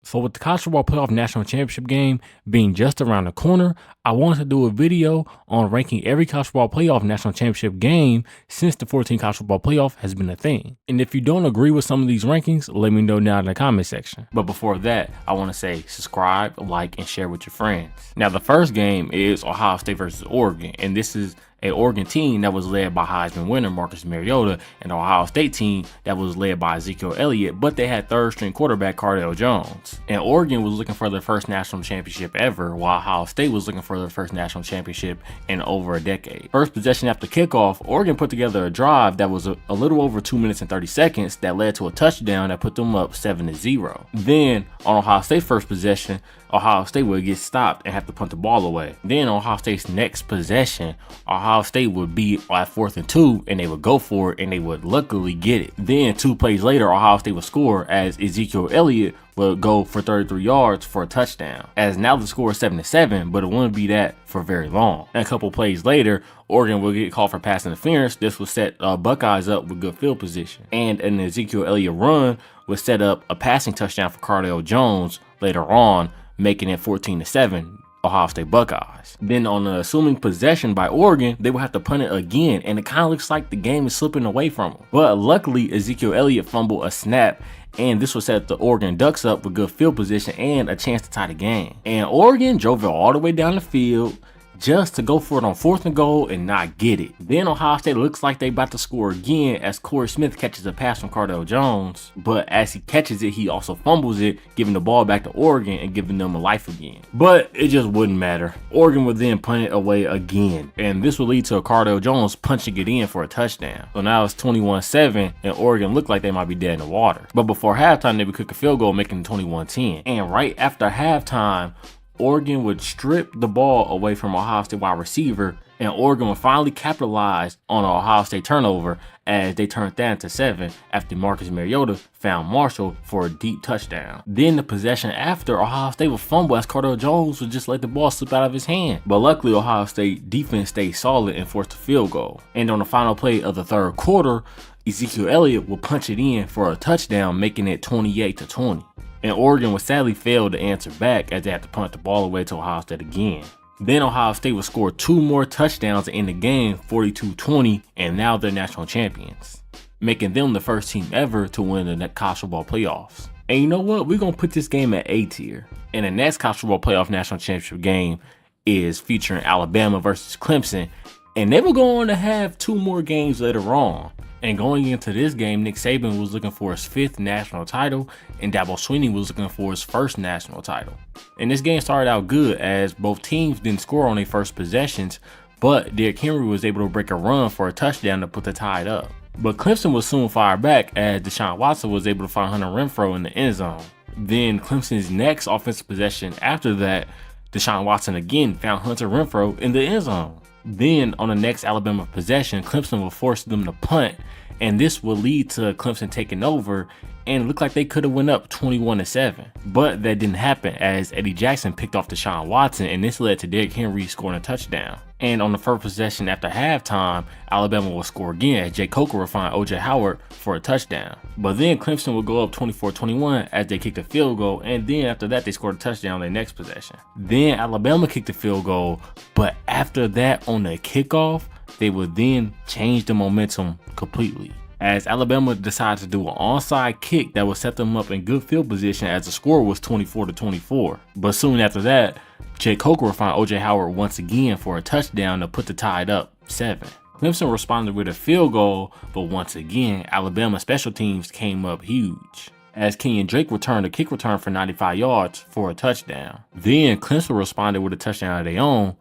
So with the college football playoff national championship game being just around the corner, I wanted to do a video on ranking every college football playoff national championship game since the 14 college football playoff has been a thing. And if you don't agree with some of these rankings, let me know down in the comment section. But before that, I want to say subscribe, like, and share with your friends. Now the first game is Ohio State versus Oregon, and this is an Oregon team that was led by Heisman winner Marcus Mariota and an Ohio State team that was led by Ezekiel Elliott, but they had third string quarterback Cardale Jones. And Oregon was looking for their first national championship ever, while Ohio State was looking for their first national championship in over a decade. First possession after kickoff, Oregon put together a drive that was a little over 2 minutes and 30 seconds that led to a touchdown that put them up 7-0. Then on Ohio State's first possession, Ohio State would get stopped and have to punt the ball away. Then on Ohio State's next possession, Ohio State would be at 4th and 2 and they would go for it and they would luckily get it. Then 2 plays later, Ohio State would score as Ezekiel Elliott would go for 33 yards for a touchdown. As now the score is 7-7, but it wouldn't be that for very long. And a couple plays later, Oregon will get called for pass interference. This will set Buckeyes up with good field position. And an Ezekiel Elliott run would set up a passing touchdown for Cardale Jones later on, making it 14-7. Ohio State Buckeyes. Then on the assuming possession by Oregon, they will have to punt it again, and it kind of looks like the game is slipping away from them. But luckily, Ezekiel Elliott fumbled a snap, and this will set the Oregon Ducks up with good field position and a chance to tie the game. And Oregon drove it all the way down the field just to go for it on 4th and goal and not get it. Then Ohio State looks like they about to score again as Corey Smith catches a pass from Cardale Jones, but as he catches it, he also fumbles it, giving the ball back to Oregon and giving them a life again. But it just wouldn't matter. Oregon would then punt it away again, and this would lead to Cardale Jones punching it in for a touchdown. So now it's 21-7, and Oregon looked like they might be dead in the water. But before halftime, they would kick a field goal, making it 21-10. And right after halftime, Oregon would strip the ball away from Ohio State wide receiver, and Oregon would finally capitalize on an Ohio State turnover as they turned that into 7 after Marcus Mariota found Marshall for a deep touchdown. Then the possession after, Ohio State would fumble as Cardale Jones would just let the ball slip out of his hand. But luckily, Ohio State defense stayed solid and forced a field goal. And on the final play of the third quarter, Ezekiel Elliott would punch it in for a touchdown, making it 28-20. And Oregon would sadly fail to answer back as they had to punt the ball away to Ohio State again. Then Ohio State would score 2 more touchdowns in the game, 42-20, and now they're national champions, making them the first team ever to win the college football playoffs. And you know what? We're going to put this game at A tier. And the next college football playoff national championship game is featuring Alabama versus Clemson, and they were going to have 2 more games later on. And going into this game, Nick Saban was looking for his 5th national title, and Dabo Swinney was looking for his 1st national title. And this game started out good as both teams didn't score on their first possessions, but Derrick Henry was able to break a run for a touchdown to put the tie up. But Clemson was soon fired back as Deshaun Watson was able to find Hunter Renfrow in the end zone. Then Clemson's next offensive possession after that, Deshaun Watson again found Hunter Renfrow in the end zone. Then on the next Alabama possession, Clemson will force them to punt, and this will lead to Clemson taking over, and it looked like they could have went up 21-7. But that didn't happen as Eddie Jackson picked off Deshaun Watson, and this led to Derrick Henry scoring a touchdown. And on the first possession after halftime, Alabama will score again as Jay Coker will find O.J. Howard for a touchdown. But then Clemson will go up 24-21 as they kicked a field goal, and then after that they scored a touchdown on their next possession. Then Alabama kicked a field goal, but after that on the kickoff, they would then change the momentum completely, as Alabama decided to do an onside kick that would set them up in good field position as the score was 24-24. But soon after that, Jay Coker would find O.J. Howard once again for a touchdown to put the tie up 7. Clemson responded with a field goal, but once again, Alabama special teams came up huge, as Kenyon Drake returned a kick return for 95 yards for a touchdown. Then Clemson responded with a touchdown of their own,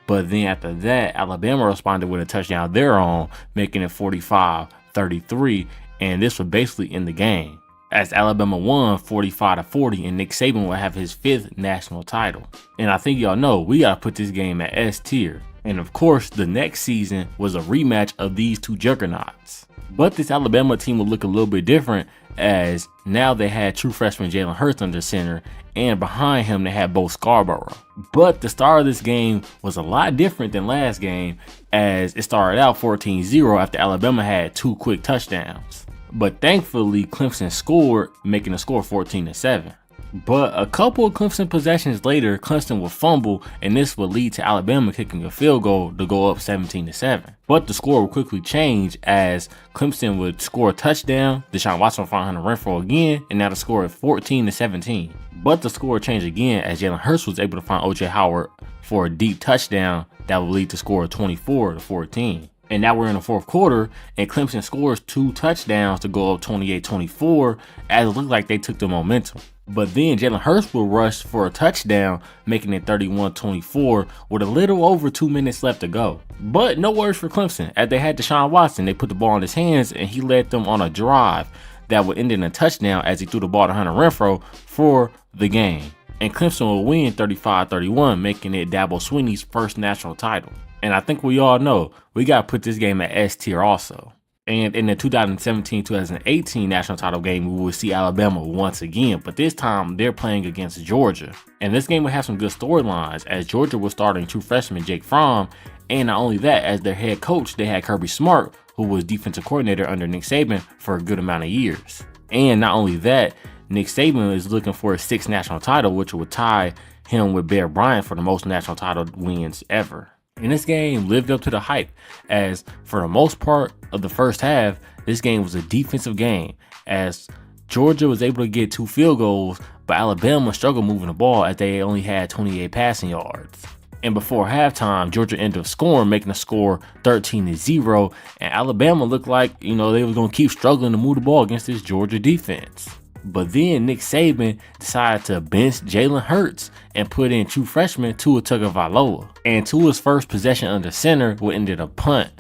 but then after that, Alabama responded with a touchdown of their own, making it 45-33, and this would basically end the game, as Alabama won 45-40, and Nick Saban will have his 5th national title. And I think y'all know we gotta put this game at S tier. And of course, the next season was a rematch of these 2 juggernauts. But this Alabama team would look a little bit different, as now they had true freshman Jalen Hurts under center, and behind him they had Bo Scarborough. But the start of this game was a lot different than last game, as it started out 14-0 after Alabama had 2 quick touchdowns. But thankfully, Clemson scored, making the score 14-7. But a couple of Clemson possessions later, Clemson would fumble, and this would lead to Alabama kicking a field goal to go up 17-7. But the score would quickly change as Clemson would score a touchdown, Deshaun Watson would find Hunter Renfrow again, and now the score is 14-17. But the score changed again as Jalen Hurts was able to find O.J. Howard for a deep touchdown that would lead to score of 24-14. And now we're in the fourth quarter, and Clemson scores 2 touchdowns to go up 28-24 as it looked like they took the momentum. But then Jalen Hurts will rush for a touchdown, making it 31-24 with a little over 2 minutes left to go. But no worries for Clemson, as they had Deshaun Watson. They put the ball in his hands, and he led them on a drive that would end in a touchdown as he threw the ball to Hunter Renfrow for the game. And Clemson will win 35-31, making it Dabo Swinney's first national title. And I think we all know we got to put this game at S tier also. And in the 2017-2018 national title game, we will see Alabama once again, but this time they're playing against Georgia. And this game will have some good storylines as Georgia was starting true freshman Jake Fromm, and not only that, as their head coach, they had Kirby Smart, who was defensive coordinator under Nick Saban for a good amount of years. And not only that, Nick Saban is looking for a 6th national title, which would tie him with Bear Bryant for the most national title wins ever. And this game lived up to the hype, as for the most part of the first half, this game was a defensive game, as Georgia was able to get 2 field goals, but Alabama struggled moving the ball as they only had 28 passing yards. And before halftime, Georgia ended up scoring, making the score 13-0, and Alabama looked like, they were going to keep struggling to move the ball against this Georgia defense. But then Nick Saban decided to bench Jalen Hurts and put in true freshman Tua Tagovailoa. And Tua's first possession under center would end in a punt,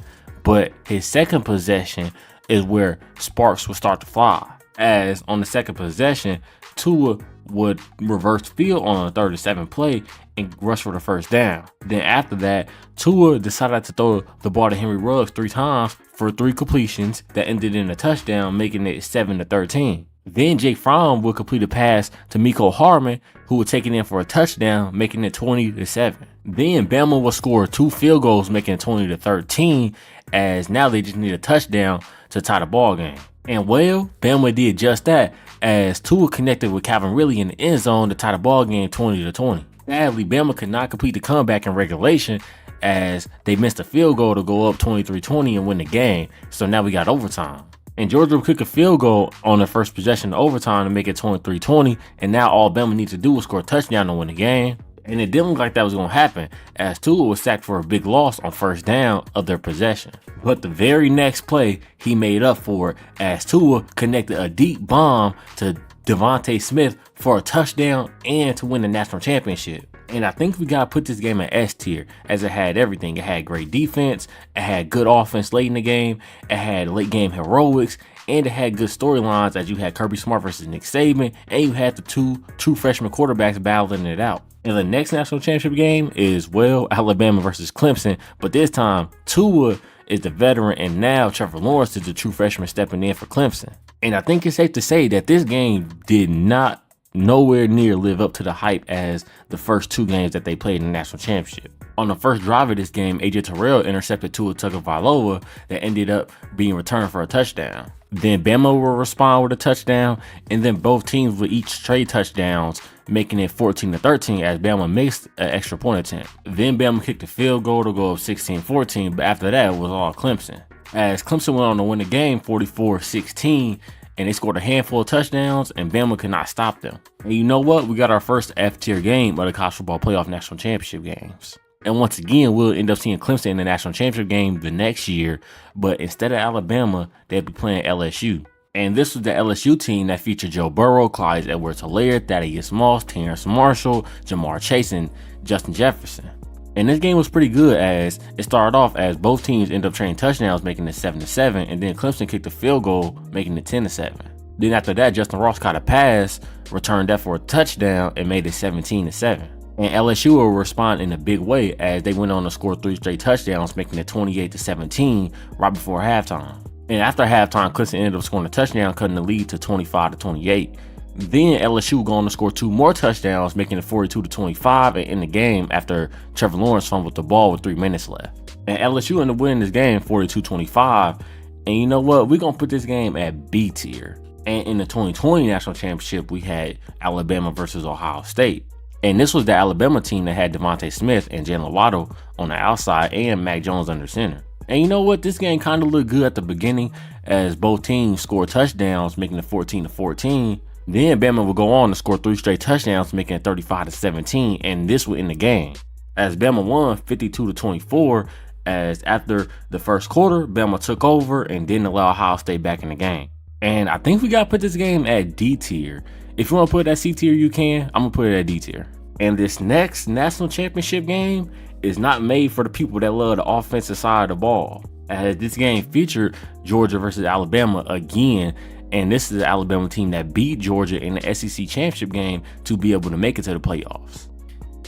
but his second possession is where sparks would start to fly. As on the second possession, Tua would reverse field on a 3rd-and-7 play and rush for the first down. Then after that, Tua decided to throw the ball to Henry Ruggs 3 times for 3 completions that ended in a touchdown, making it 7-13. Then Jake Fromm would complete a pass to Mecole Hardman, who would take it in for a touchdown, making it 20-7. Then Bama would score 2 field goals, making it 20-13, as now they just need a touchdown to tie the ball game. And well, Bama did just that, as Tua connected with Calvin Ridley in the end zone to tie the ball game 20-20. Sadly, Bama could not complete the comeback in regulation, as they missed a field goal to go up 23-20 and win the game. So now we got overtime. And Georgia would kick a field goal on their first possession of overtime to make it 23-20, and now all Bama needs to do is score a touchdown to win the game. And it didn't look like that was going to happen, as Tua was sacked for a big loss on first down of their possession. But the very next play, he made up for it, as Tua connected a deep bomb to Devontae Smith for a touchdown and to win the national championship. And I think we got to put this game at S tier, as it had everything. It had great defense, it had good offense late in the game, it had late game heroics, and it had good storylines, as you had Kirby Smart versus Nick Saban, and you had the 2 true freshman quarterbacks battling it out. And the next national championship game is, Alabama versus Clemson, but this time Tua is the veteran, and now Trevor Lawrence is the true freshman stepping in for Clemson. And I think it's safe to say that this game did not nowhere near live up to the hype as the first 2 games that they played in the national championship. On the first drive of this game, AJ Terrell intercepted Tua Tagovailoa that ended up being returned for a touchdown. Then Bama will respond with a touchdown, and then both teams will each trade touchdowns, making it 14-13 as Bama missed an extra point attempt. Then Bama kicked a field goal to go up 16-14, but after that it was all Clemson. As Clemson went on to win the game 44-16, and they scored a handful of touchdowns, and Bama could not stop them. And you know what? We got our first F-tier game of the college football playoff national championship games. And once again, we'll end up seeing Clemson in the national championship game the next year, but instead of Alabama, they'll be playing LSU. And this was the LSU team that featured Joe Burrow, Clyde Edwards-Helaire, Thaddeus Moss, Terrence Marshall, Jamar Chase, and Justin Jefferson. And this game was pretty good, as it started off as both teams ended up trading touchdowns, making it 7-7, and then Clemson kicked a field goal, making it 10-7. Then after that, Justin Ross caught a pass, returned that for a touchdown, and made it 17-7. And LSU will respond in a big way, as they went on to score 3 straight touchdowns, making it 28-17 right before halftime. And after halftime, Clemson ended up scoring a touchdown, cutting the lead to 25-28. Then LSU going to score 2 more touchdowns, making it 42-25 and end the game after Trevor Lawrence fumbled the ball with 3 minutes left. And LSU ended up winning this game 42-25. And you know what? We're going to put this game at B tier. And in the 2020 national championship, we had Alabama versus Ohio State. And this was the Alabama team that had Devontae Smith and Jalen Waddle on the outside and Mac Jones under center. And you know what? This game kind of looked good at the beginning as both teams scored touchdowns, making it 14-14. Then Bama would go on to score 3 straight touchdowns, making it 35-17, and this would end the game. As Bama won 52-24, as after the first quarter, Bama took over and didn't allow Ohio State back in the game. And I think we got to put this game at D tier. If you want to put it at C tier, you can. I'm going to put it at D tier. And this next national championship game is not made for the people that love the offensive side of the ball, as this game featured Georgia versus Alabama again. And this is the Alabama team that beat Georgia in the SEC championship game to be able to make it to the playoffs.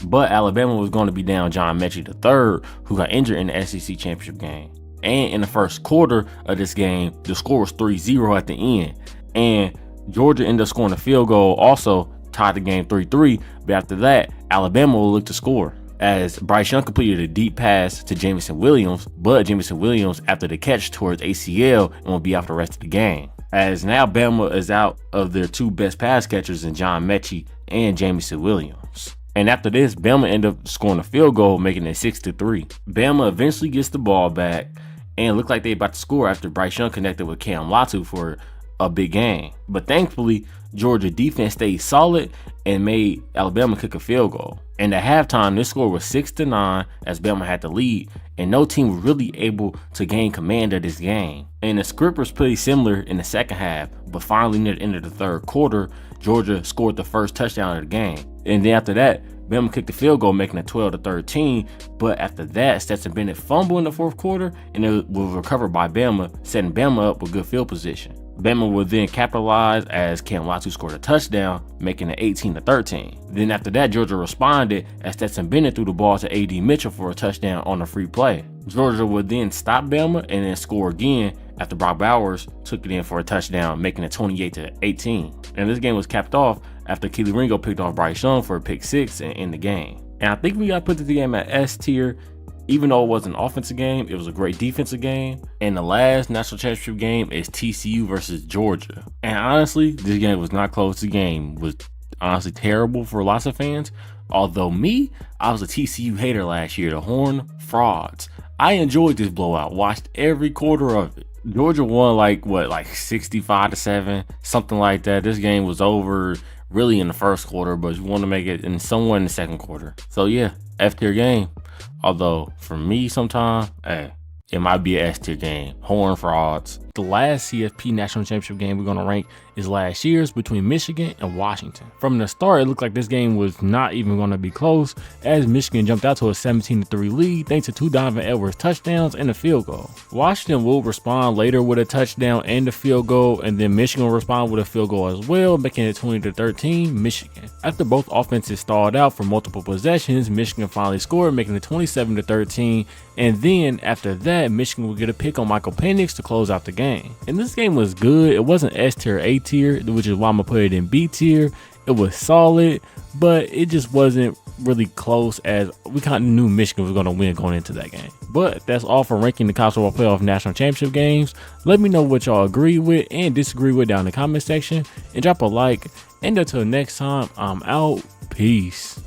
But Alabama was going to be down John Mechie III, who got injured in the SEC championship game. And in the first quarter of this game, the score was 3-0 at the end. And Georgia ended up scoring a field goal, also tied the game 3-3. But after that, Alabama will look to score, as Bryce Young completed a deep pass to Jamison Williams, but Jamison Williams, after the catch, tore his ACL and will be out the rest of the game. As now Bama is out of their 2 best pass catchers in John Mechie and Jamison Williams. And after this, Bama ended up scoring a field goal, making it 6-3. Bama eventually gets the ball back and looked like they about to score after Bryce Young connected with Cam Latu for a big game. But thankfully, Georgia defense stayed solid and made Alabama kick a field goal. And at halftime, this score was 6-9 as Bama had the lead, and no team was really able to gain command of this game. And the script was pretty similar in the second half, but finally near the end of the third quarter, Georgia scored the first touchdown of the game. And then after that, Bama kicked the field goal, making it 12-13. But after that, Stetson Bennett fumbled in the fourth quarter, and it was recovered by Bama, setting Bama up with good field position. Bama would then capitalize as Cam Latu scored a touchdown, making it 18-13. Then after that, Georgia responded as Stetson Bennett threw the ball to A.D. Mitchell for a touchdown on a free play. Georgia would then stop Bama and then score again after Brock Bowers took it in for a touchdown, making it 28-18. And this game was capped off after Keely Ringo picked off Bryce Young for a pick 6 and end the game. And I think we got to put the game at S tier. Even though it wasn't an offensive game, it was a great defensive game. And the last national championship game is TCU versus Georgia. And honestly, this game was not close. The game was honestly terrible for lots of fans. Although I was a TCU hater last year, the Horned Frogs. I enjoyed this blowout, watched every quarter of it. Georgia won like 65-7, something like that. This game was over really in the first quarter, but you want to make it in somewhere in the second quarter. So yeah, F tier game. Although for me, sometimes, it might be an S tier game. Horned Frogs. The last CFP national championship game we're going to rank is last year's between Michigan and Washington. From the start, it looked like this game was not even going to be close, as Michigan jumped out to a 17-3 lead thanks to 2 Donovan Edwards touchdowns and a field goal. Washington will respond later with a touchdown and a field goal, and then Michigan will respond with a field goal as well, making it 20-13 Michigan. After both offenses stalled out for multiple possessions, Michigan finally scored, making it 27-13, and then after that, Michigan will get a pick on Michael Penix to close out the game. And this game was good. It wasn't S tier, A tier, which is why I'm gonna put it in B tier. It was solid, but it just wasn't really close, as we kind of knew Michigan was gonna win going into that game. But that's all for ranking the college football playoff national championship games. Let me know what y'all agree with and disagree with down in the comment section, and drop a like. And until next time, I'm out. Peace.